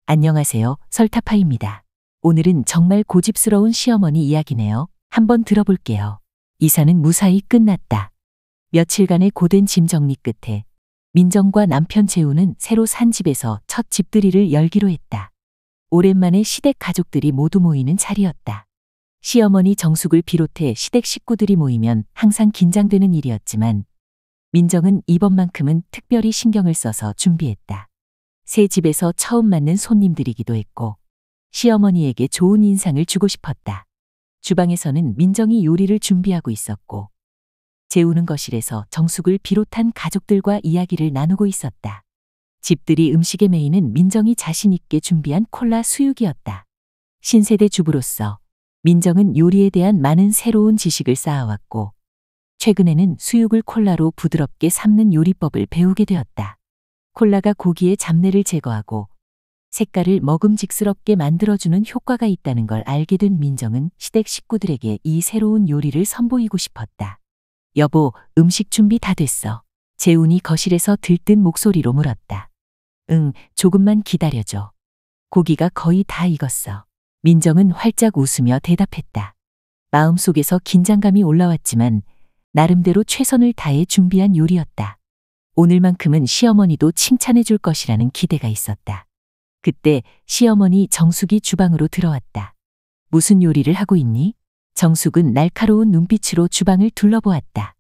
안녕하세요. 설타파입니다. 오늘은 정말 고집스러운 시어머니 이야기네요. 한번 들어볼게요. 이사는 무사히 끝났다. 며칠간의 고된 짐 정리 끝에 민정과 남편 재우는 새로 산 집에서 첫 집들이를 열기로 했다. 오랜만에 시댁 가족들이 모두 모이는 자리였다. 시어머니 정숙을 비롯해 시댁 식구들이 모이면 항상 긴장되는 일이었지만 민정은 이번만큼은 특별히 신경을 써서 준비했다. 새 집에서 처음 맞는 손님들이기도 했고 시어머니에게 좋은 인상을 주고 싶었다. 주방에서는 민정이 요리를 준비하고 있었고 재우는 거실에서 정숙을 비롯한 가족들과 이야기를 나누고 있었다. 집들이 음식의 메인은 민정이 자신 있게 준비한 콜라 수육이었다. 신세대 주부로서 민정은 요리에 대한 많은 새로운 지식을 쌓아왔고 최근에는 수육을 콜라로 부드럽게 삶는 요리법을 배우게 되었다. 콜라가 고기의 잡내를 제거하고 색깔을 먹음직스럽게 만들어주는 효과가 있다는 걸 알게 된 민정은 시댁 식구들에게 이 새로운 요리를 선보이고 싶었다. 여보, 음식 준비 다 됐어. 재훈이 거실에서 들뜬 목소리로 물었다. 응, 조금만 기다려줘. 고기가 거의 다 익었어. 민정은 활짝 웃으며 대답했다. 마음속에서 긴장감이 올라왔지만 나름대로 최선을 다해 준비한 요리였다. 오늘만큼은 시어머니도 칭찬해 줄 것이라는 기대가 있었다. 그때 시어머니 정숙이 주방으로 들어왔다. 무슨 요리를 하고 있니? 정숙은 날카로운 눈빛으로 주방을 둘러보았다.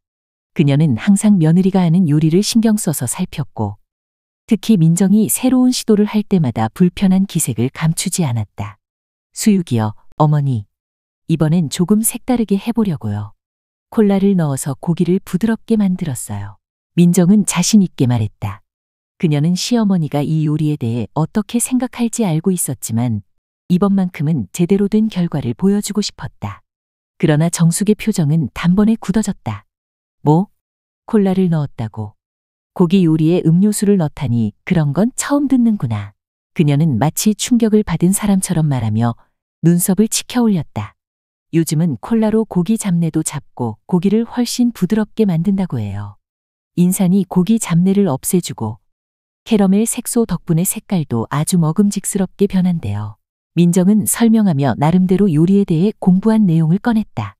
그녀는 항상 며느리가 하는 요리를 신경 써서 살폈고 특히 민정이 새로운 시도를 할 때마다 불편한 기색을 감추지 않았다. 수육이요, 어머니. 이번엔 조금 색다르게 해보려고요. 콜라를 넣어서 고기를 부드럽게 만들었어요. 민정은 자신 있게 말했다. 그녀는 시어머니가 이 요리에 대해 어떻게 생각할지 알고 있었지만 이번만큼은 제대로 된 결과를 보여주고 싶었다. 그러나 정숙의 표정은 단번에 굳어졌다. 뭐? 콜라를 넣었다고. 고기 요리에 음료수를 넣다니 그런 건 처음 듣는구나. 그녀는 마치 충격을 받은 사람처럼 말하며 눈썹을 치켜 올렸다. 요즘은 콜라로 고기 잡내도 잡고 고기를 훨씬 부드럽게 만든다고 해요. 인산이 고기 잡내를 없애주고 캐러멜 색소 덕분에 색깔도 아주 먹음직스럽게 변한대요. 민정은 설명하며 나름대로 요리에 대해 공부한 내용을 꺼냈다.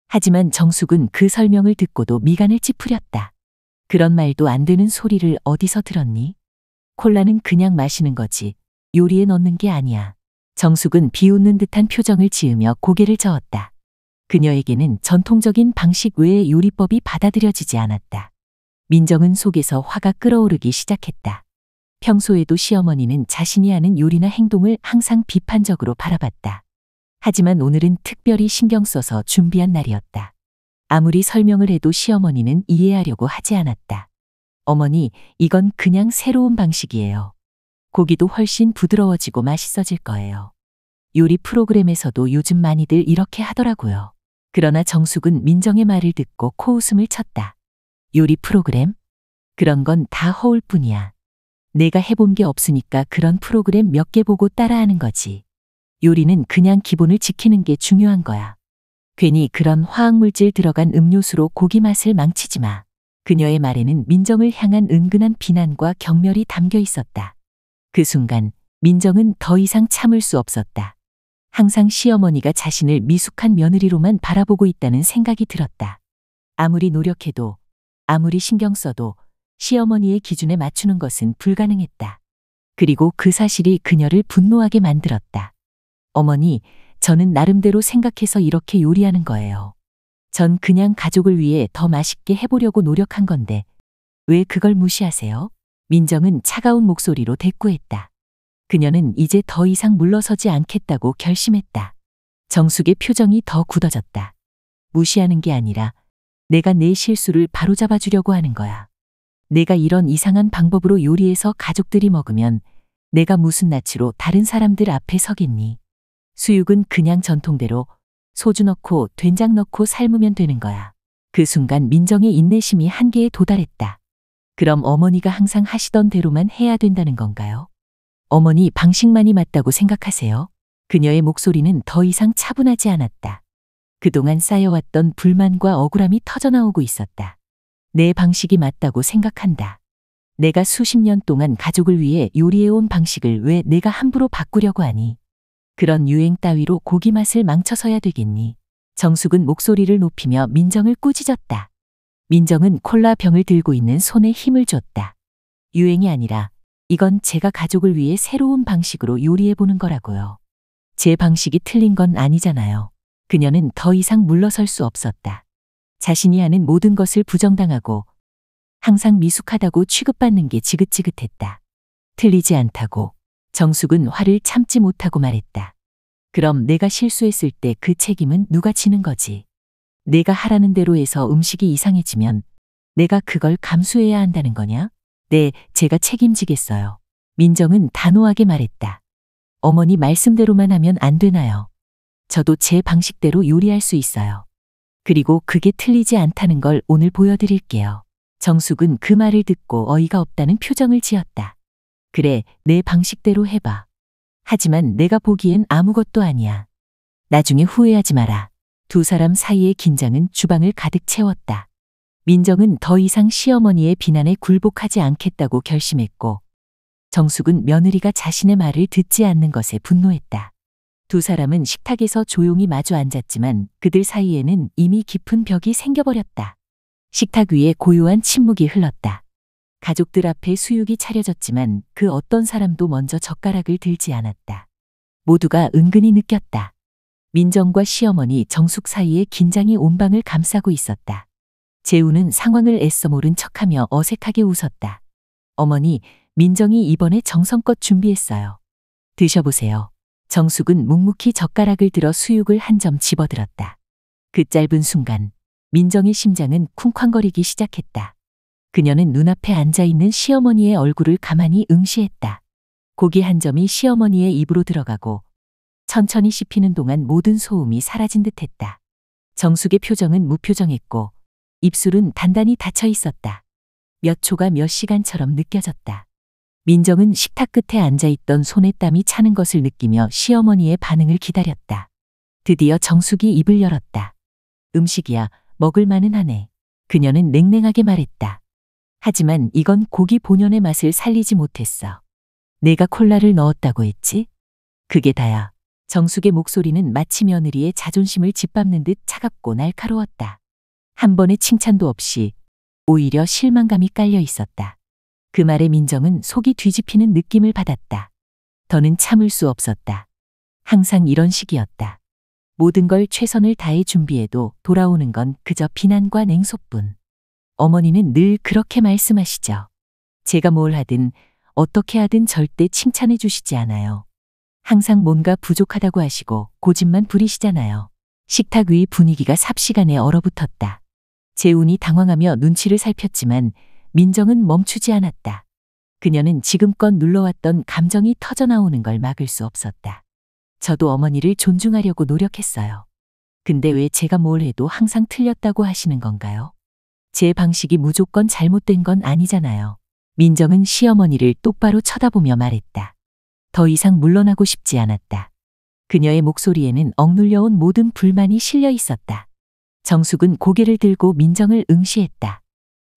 하지만 정숙은 그 설명을 듣고도 미간을 찌푸렸다. 그런 말도 안 되는 소리를 어디서 들었니? 콜라는 그냥 마시는 거지 요리에 넣는 게 아니야. 정숙은 비웃는 듯한 표정을 지으며 고개를 저었다. 그녀에게는 전통적인 방식 외의 요리법이 받아들여지지 않았다. 민정은 속에서 화가 끓어오르기 시작했다. 평소에도 시어머니는 자신이 하는 요리나 행동을 항상 비판적으로 바라봤다. 하지만 오늘은 특별히 신경 써서 준비한 날이었다. 아무리 설명을 해도 시어머니는 이해하려고 하지 않았다. 어머니, 이건 그냥 새로운 방식이에요. 고기도 훨씬 부드러워지고 맛있어질 거예요. 요리 프로그램에서도 요즘 많이들 이렇게 하더라고요. 그러나 정숙은 민정의 말을 듣고 코웃음을 쳤다. 요리 프로그램? 그런 건 다 허울 뿐이야. 내가 해본 게 없으니까 그런 프로그램 몇 개 보고 따라하는 거지. 요리는 그냥 기본을 지키는 게 중요한 거야. 괜히 그런 화학물질 들어간 음료수로 고기 맛을 망치지 마. 그녀의 말에는 민정을 향한 은근한 비난과 경멸이 담겨 있었다. 그 순간 민정은 더 이상 참을 수 없었다. 항상 시어머니가 자신을 미숙한 며느리로만 바라보고 있다는 생각이 들었다. 아무리 노력해도 아무리 신경 써도 시어머니의 기준에 맞추는 것은 불가능했다. 그리고 그 사실이 그녀를 분노하게 만들었다. 어머니, 저는 나름대로 생각해서 이렇게 요리하는 거예요. 전 그냥 가족을 위해 더 맛있게 해보려고 노력한 건데 왜 그걸 무시하세요? 민정은 차가운 목소리로 대꾸했다. 그녀는 이제 더 이상 물러서지 않겠다고 결심했다. 정숙의 표정이 더 굳어졌다. 무시하는 게 아니라 내가 내 실수를 바로잡아 주려고 하는 거야. 내가 이런 이상한 방법으로 요리해서 가족들이 먹으면 내가 무슨 낯으로 다른 사람들 앞에 서겠니? 수육은 그냥 전통대로 소주 넣고 된장 넣고 삶으면 되는 거야. 그 순간 민정의 인내심이 한계에 도달했다. 그럼 어머니가 항상 하시던 대로만 해야 된다는 건가요? 어머니 방식만이 맞다고 생각하세요? 그녀의 목소리는 더 이상 차분하지 않았다. 그동안 쌓여왔던 불만과 억울함이 터져나오고 있었다. 내 방식이 맞다고 생각한다. 내가 수십 년 동안 가족을 위해 요리해온 방식을 왜 내가 함부로 바꾸려고 하니? 그런 유행 따위로 고기 맛을 망쳐서야 되겠니? 정숙은 목소리를 높이며 민정을 꾸짖었다. 민정은 콜라 병을 들고 있는 손에 힘을 줬다. 유행이 아니라 이건 제가 가족을 위해 새로운 방식으로 요리해보는 거라고요. 제 방식이 틀린 건 아니잖아요. 그녀는 더 이상 물러설 수 없었다. 자신이 하는 모든 것을 부정당하고 항상 미숙하다고 취급받는 게 지긋지긋했다. 틀리지 않다고. 정숙은 화를 참지 못하고 말했다. 그럼 내가 실수했을 때 그 책임은 누가 지는 거지? 내가 하라는 대로 해서 음식이 이상해지면 내가 그걸 감수해야 한다는 거냐? 네, 제가 책임지겠어요. 민정은 단호하게 말했다. 어머니 말씀대로만 하면 안 되나요? 저도 제 방식대로 요리할 수 있어요. 그리고 그게 틀리지 않다는 걸 오늘 보여드릴게요. 정숙은 그 말을 듣고 어이가 없다는 표정을 지었다. 그래, 내 방식대로 해봐. 하지만 내가 보기엔 아무것도 아니야. 나중에 후회하지 마라. 두 사람 사이의 긴장은 주방을 가득 채웠다. 민정은 더 이상 시어머니의 비난에 굴복하지 않겠다고 결심했고, 정숙은 며느리가 자신의 말을 듣지 않는 것에 분노했다. 두 사람은 식탁에서 조용히 마주 앉았지만 그들 사이에는 이미 깊은 벽이 생겨버렸다. 식탁 위에 고요한 침묵이 흘렀다. 가족들 앞에 수육이 차려졌지만 그 어떤 사람도 먼저 젓가락을 들지 않았다. 모두가 은근히 느꼈다. 민정과 시어머니 정숙 사이에 긴장이 온 방을 감싸고 있었다. 재우는 상황을 애써 모른 척하며 어색하게 웃었다. 어머니, 민정이 이번에 정성껏 준비했어요. 드셔보세요. 정숙은 묵묵히 젓가락을 들어 수육을 한 점 집어들었다. 그 짧은 순간 민정의 심장은 쿵쾅거리기 시작했다. 그녀는 눈앞에 앉아있는 시어머니의 얼굴을 가만히 응시했다. 고기 한 점이 시어머니의 입으로 들어가고 천천히 씹히는 동안 모든 소음이 사라진 듯했다. 정숙의 표정은 무표정했고 입술은 단단히 닫혀 있었다. 몇 초가 몇 시간처럼 느껴졌다. 민정은 식탁 끝에 앉아있던 손에 땀이 차는 것을 느끼며 시어머니의 반응을 기다렸다. 드디어 정숙이 입을 열었다. 음식이야, 먹을 만은 하네. 그녀는 냉랭하게 말했다. 하지만 이건 고기 본연의 맛을 살리지 못했어. 내가 콜라를 넣었다고 했지? 그게 다야. 정숙의 목소리는 마치 며느리의 자존심을 짓밟는 듯 차갑고 날카로웠다. 한 번의 칭찬도 없이 오히려 실망감이 깔려 있었다. 그 말에 민정은 속이 뒤집히는 느낌을 받았다. 더는 참을 수 없었다. 항상 이런 식이었다. 모든 걸 최선을 다해 준비해도 돌아오는 건 그저 비난과 냉소뿐. 어머니는 늘 그렇게 말씀하시죠. 제가 뭘 하든 어떻게 하든 절대 칭찬해 주시지 않아요. 항상 뭔가 부족하다고 하시고 고집만 부리시잖아요. 식탁 위 분위기가 삽시간에 얼어붙었다. 재훈이 당황하며 눈치를 살폈지만 민정은 멈추지 않았다. 그녀는 지금껏 눌러왔던 감정이 터져나오는 걸 막을 수 없었다. 저도 어머니를 존중하려고 노력했어요. 근데 왜 제가 뭘 해도 항상 틀렸다고 하시는 건가요? 제 방식이 무조건 잘못된 건 아니잖아요. 민정은 시어머니를 똑바로 쳐다보며 말했다. 더 이상 물러나고 싶지 않았다. 그녀의 목소리에는 억눌려온 모든 불만이 실려 있었다. 정숙은 고개를 들고 민정을 응시했다.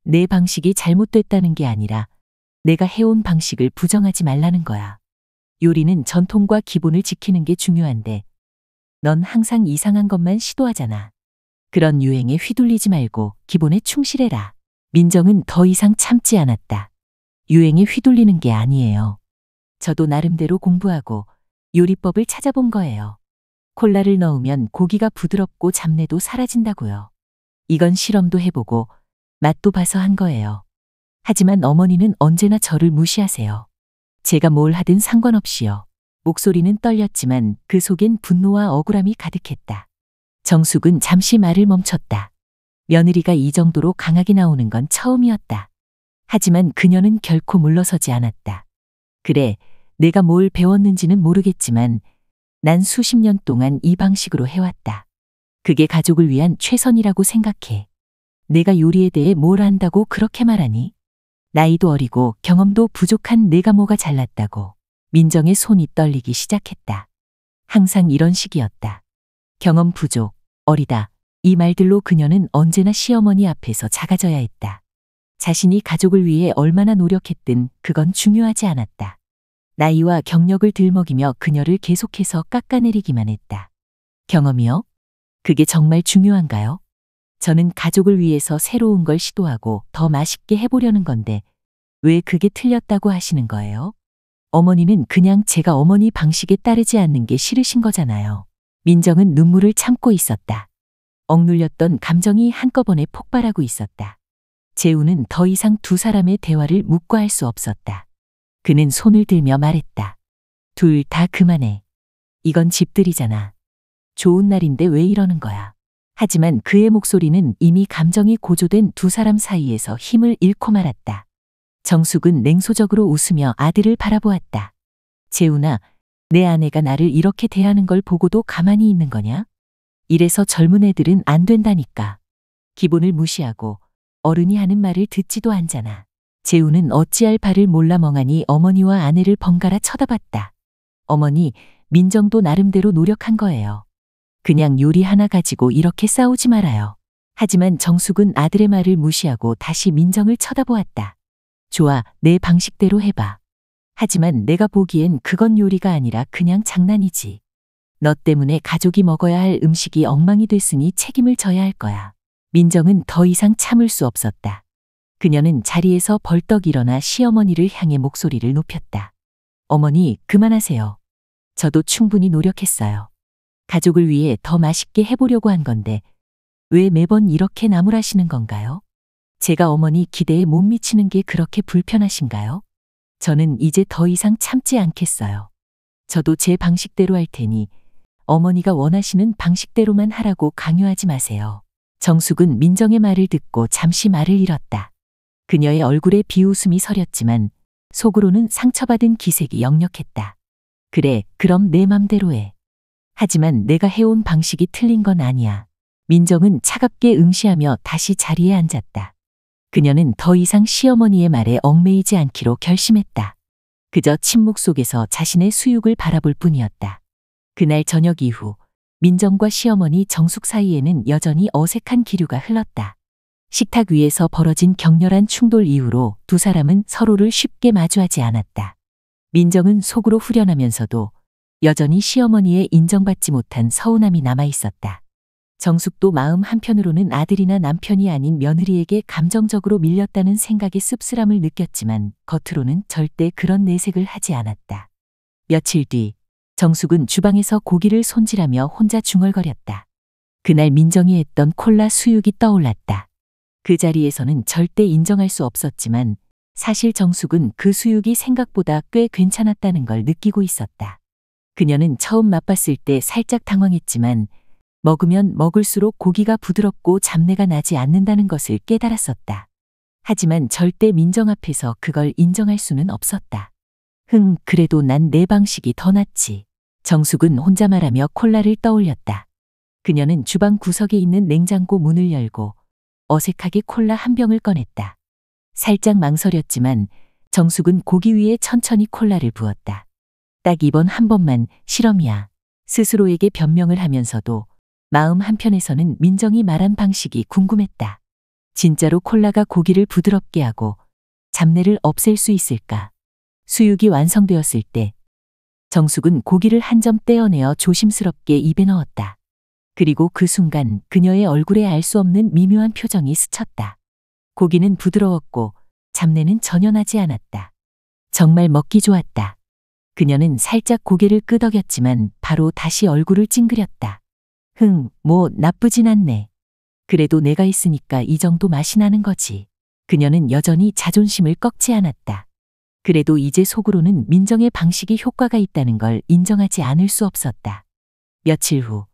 내 방식이 잘못됐다는 게 아니라 내가 해온 방식을 부정하지 말라는 거야. 요리는 전통과 기본을 지키는 게 중요한데 넌 항상 이상한 것만 시도하잖아. 그런 유행에 휘둘리지 말고 기본에 충실해라. 민정은 더 이상 참지 않았다. 유행에 휘둘리는 게 아니에요. 저도 나름대로 공부하고 요리법을 찾아본 거예요. 콜라를 넣으면 고기가 부드럽고 잡내도 사라진다고요. 이건 실험도 해보고 맛도 봐서 한 거예요. 하지만 어머니는 언제나 저를 무시하세요. 제가 뭘 하든 상관없이요. 목소리는 떨렸지만 그 속엔 분노와 억울함이 가득했다. 정숙은 잠시 말을 멈췄다. 며느리가 이 정도로 강하게 나오는 건 처음이었다. 하지만 그녀는 결코 물러서지 않았다. 그래, 내가 뭘 배웠는지는 모르겠지만 난 수십 년 동안 이 방식으로 해왔다. 그게 가족을 위한 최선이라고 생각해. 내가 요리에 대해 뭘 안다고 그렇게 말하니? 나이도 어리고 경험도 부족한 내가 뭐가 잘났다고. 민정의 손이 떨리기 시작했다. 항상 이런 식이었다. 경험 부족, 어리다. 이 말들로 그녀는 언제나 시어머니 앞에서 작아져야 했다. 자신이 가족을 위해 얼마나 노력했든 그건 중요하지 않았다. 나이와 경력을 들먹이며 그녀를 계속해서 깎아내리기만 했다. 경험이요? 그게 정말 중요한가요? 저는 가족을 위해서 새로운 걸 시도하고 더 맛있게 해보려는 건데 왜 그게 틀렸다고 하시는 거예요? 어머니는 그냥 제가 어머니 방식에 따르지 않는 게 싫으신 거잖아요. 민정은 눈물을 참고 있었다. 억눌렸던 감정이 한꺼번에 폭발하고 있었다. 재우는 더 이상 두 사람의 대화를 묵과할 수 없었다. 그는 손을 들며 말했다. 둘 다 그만해. 이건 집들이잖아. 좋은 날인데 왜 이러는 거야. 하지만 그의 목소리는 이미 감정이 고조된 두 사람 사이에서 힘을 잃고 말았다. 정숙은 냉소적으로 웃으며 아들을 바라보았다. 재훈아, 내 아내가 나를 이렇게 대하는 걸 보고도 가만히 있는 거냐? 이래서 젊은 애들은 안 된다니까. 기본을 무시하고 어른이 하는 말을 듣지도 않잖아. 재훈은 어찌할 바를 몰라 멍하니 어머니와 아내를 번갈아 쳐다봤다. 어머니, 민정도 나름대로 노력한 거예요. 그냥 요리 하나 가지고 이렇게 싸우지 말아요. 하지만 정숙은 아들의 말을 무시하고 다시 민정을 쳐다보았다. 좋아, 내 방식대로 해봐. 하지만 내가 보기엔 그건 요리가 아니라 그냥 장난이지. 너 때문에 가족이 먹어야 할 음식이 엉망이 됐으니 책임을 져야 할 거야. 민정은 더 이상 참을 수 없었다. 그녀는 자리에서 벌떡 일어나 시어머니를 향해 목소리를 높였다. 어머니, 그만하세요. 저도 충분히 노력했어요. 가족을 위해 더 맛있게 해보려고 한 건데 왜 매번 이렇게 나무라시는 건가요? 제가 어머니 기대에 못 미치는 게 그렇게 불편하신가요? 저는 이제 더 이상 참지 않겠어요. 저도 제 방식대로 할 테니 어머니가 원하시는 방식대로만 하라고 강요하지 마세요. 정숙은 민정의 말을 듣고 잠시 말을 잃었다. 그녀의 얼굴에 비웃음이 서렸지만 속으로는 상처받은 기색이 역력했다. 그래, 그럼 내 맘대로 해. 하지만 내가 해온 방식이 틀린 건 아니야. 민정은 차갑게 응시하며 다시 자리에 앉았다. 그녀는 더 이상 시어머니의 말에 얽매이지 않기로 결심했다. 그저 침묵 속에서 자신의 수육을 바라볼 뿐이었다. 그날 저녁 이후 민정과 시어머니 정숙 사이에는 여전히 어색한 기류가 흘렀다. 식탁 위에서 벌어진 격렬한 충돌 이후로 두 사람은 서로를 쉽게 마주하지 않았다. 민정은 속으로 후련하면서도 여전히 시어머니의 인정받지 못한 서운함이 남아 있었다. 정숙도 마음 한편으로는 아들이나 남편이 아닌 며느리에게 감정적으로 밀렸다는 생각에 씁쓸함을 느꼈지만 겉으로는 절대 그런 내색을 하지 않았다. 며칠 뒤 정숙은 주방에서 고기를 손질하며 혼자 중얼거렸다. 그날 민정이 했던 콜라 수육이 떠올랐다. 그 자리에서는 절대 인정할 수 없었지만 사실 정숙은 그 수육이 생각보다 꽤 괜찮았다는 걸 느끼고 있었다. 그녀는 처음 맛봤을 때 살짝 당황했지만 먹으면 먹을수록 고기가 부드럽고 잡내가 나지 않는다는 것을 깨달았었다. 하지만 절대 민정 앞에서 그걸 인정할 수는 없었다. 그래도 난 내 방식이 더 낫지. 정숙은 혼자 말하며 콜라를 떠올렸다. 그녀는 주방 구석에 있는 냉장고 문을 열고 어색하게 콜라 한 병을 꺼냈다. 살짝 망설였지만 정숙은 고기 위에 천천히 콜라를 부었다. 딱 이번 한 번만 실험이야. 스스로에게 변명을 하면서도 마음 한편에서는 민정이 말한 방식이 궁금했다. 진짜로 콜라가 고기를 부드럽게 하고 잡내를 없앨 수 있을까? 수육이 완성되었을 때 정숙은 고기를 한 점 떼어내어 조심스럽게 입에 넣었다. 그리고 그 순간 그녀의 얼굴에 알 수 없는 미묘한 표정이 스쳤다. 고기는 부드러웠고 잡내는 전혀 나지 않았다. 정말 먹기 좋았다. 그녀는 살짝 고개를 끄덕였지만 바로 다시 얼굴을 찡그렸다. 뭐 나쁘진 않네. 그래도 내가 있으니까 이 정도 맛이 나는 거지. 그녀는 여전히 자존심을 꺾지 않았다. 그래도 이제 속으로는 민정의 방식이 효과가 있다는 걸 인정하지 않을 수 없었다. 며칠 후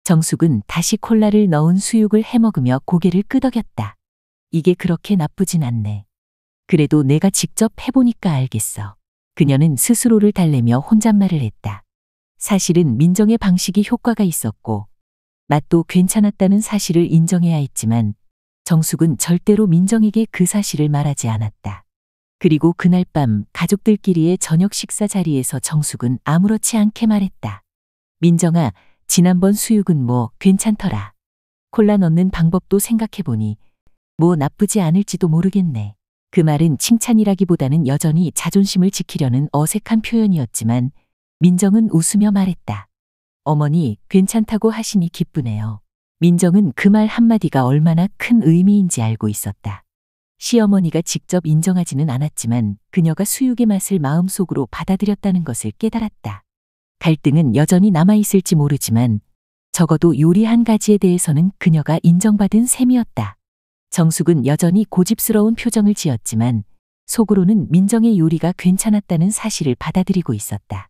정숙은 다시 콜라를 넣은 수육을 해먹으며 고개를 끄덕였다. 이게 그렇게 나쁘진 않네. 그래도 내가 직접 해보니까 알겠어. 그녀는 스스로를 달래며 혼잣말을 했다. 사실은 민정의 방식이 효과가 있었고 맛도 괜찮았다는 사실을 인정해야 했지만 정숙은 절대로 민정에게 그 사실을 말하지 않았다. 그리고 그날 밤 가족들끼리의 저녁 식사 자리에서 정숙은 아무렇지 않게 말했다. 민정아, 지난번 수육은 뭐 괜찮더라. 콜라 넣는 방법도 생각해보니 뭐 나쁘지 않을지도 모르겠네. 그 말은 칭찬이라기보다는 여전히 자존심을 지키려는 어색한 표현이었지만 민정은 웃으며 말했다. 어머니, 괜찮다고 하시니 기쁘네요. 민정은 그 말 한마디가 얼마나 큰 의미인지 알고 있었다. 시어머니가 직접 인정하지는 않았지만 그녀가 수육의 맛을 마음속으로 받아들였다는 것을 깨달았다. 갈등은 여전히 남아있을지 모르지만 적어도 요리 한 가지에 대해서는 그녀가 인정받은 셈이었다. 정숙은 여전히 고집스러운 표정을 지었지만 속으로는 민정의 요리가 괜찮았다는 사실을 받아들이고 있었다.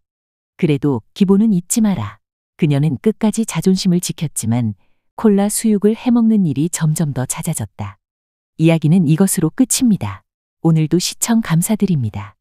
그래도 기본은 잊지 마라. 그녀는 끝까지 자존심을 지켰지만 콜라 수육을 해먹는 일이 점점 더 잦아졌다. 이야기는 이것으로 끝입니다. 오늘도 시청 감사드립니다.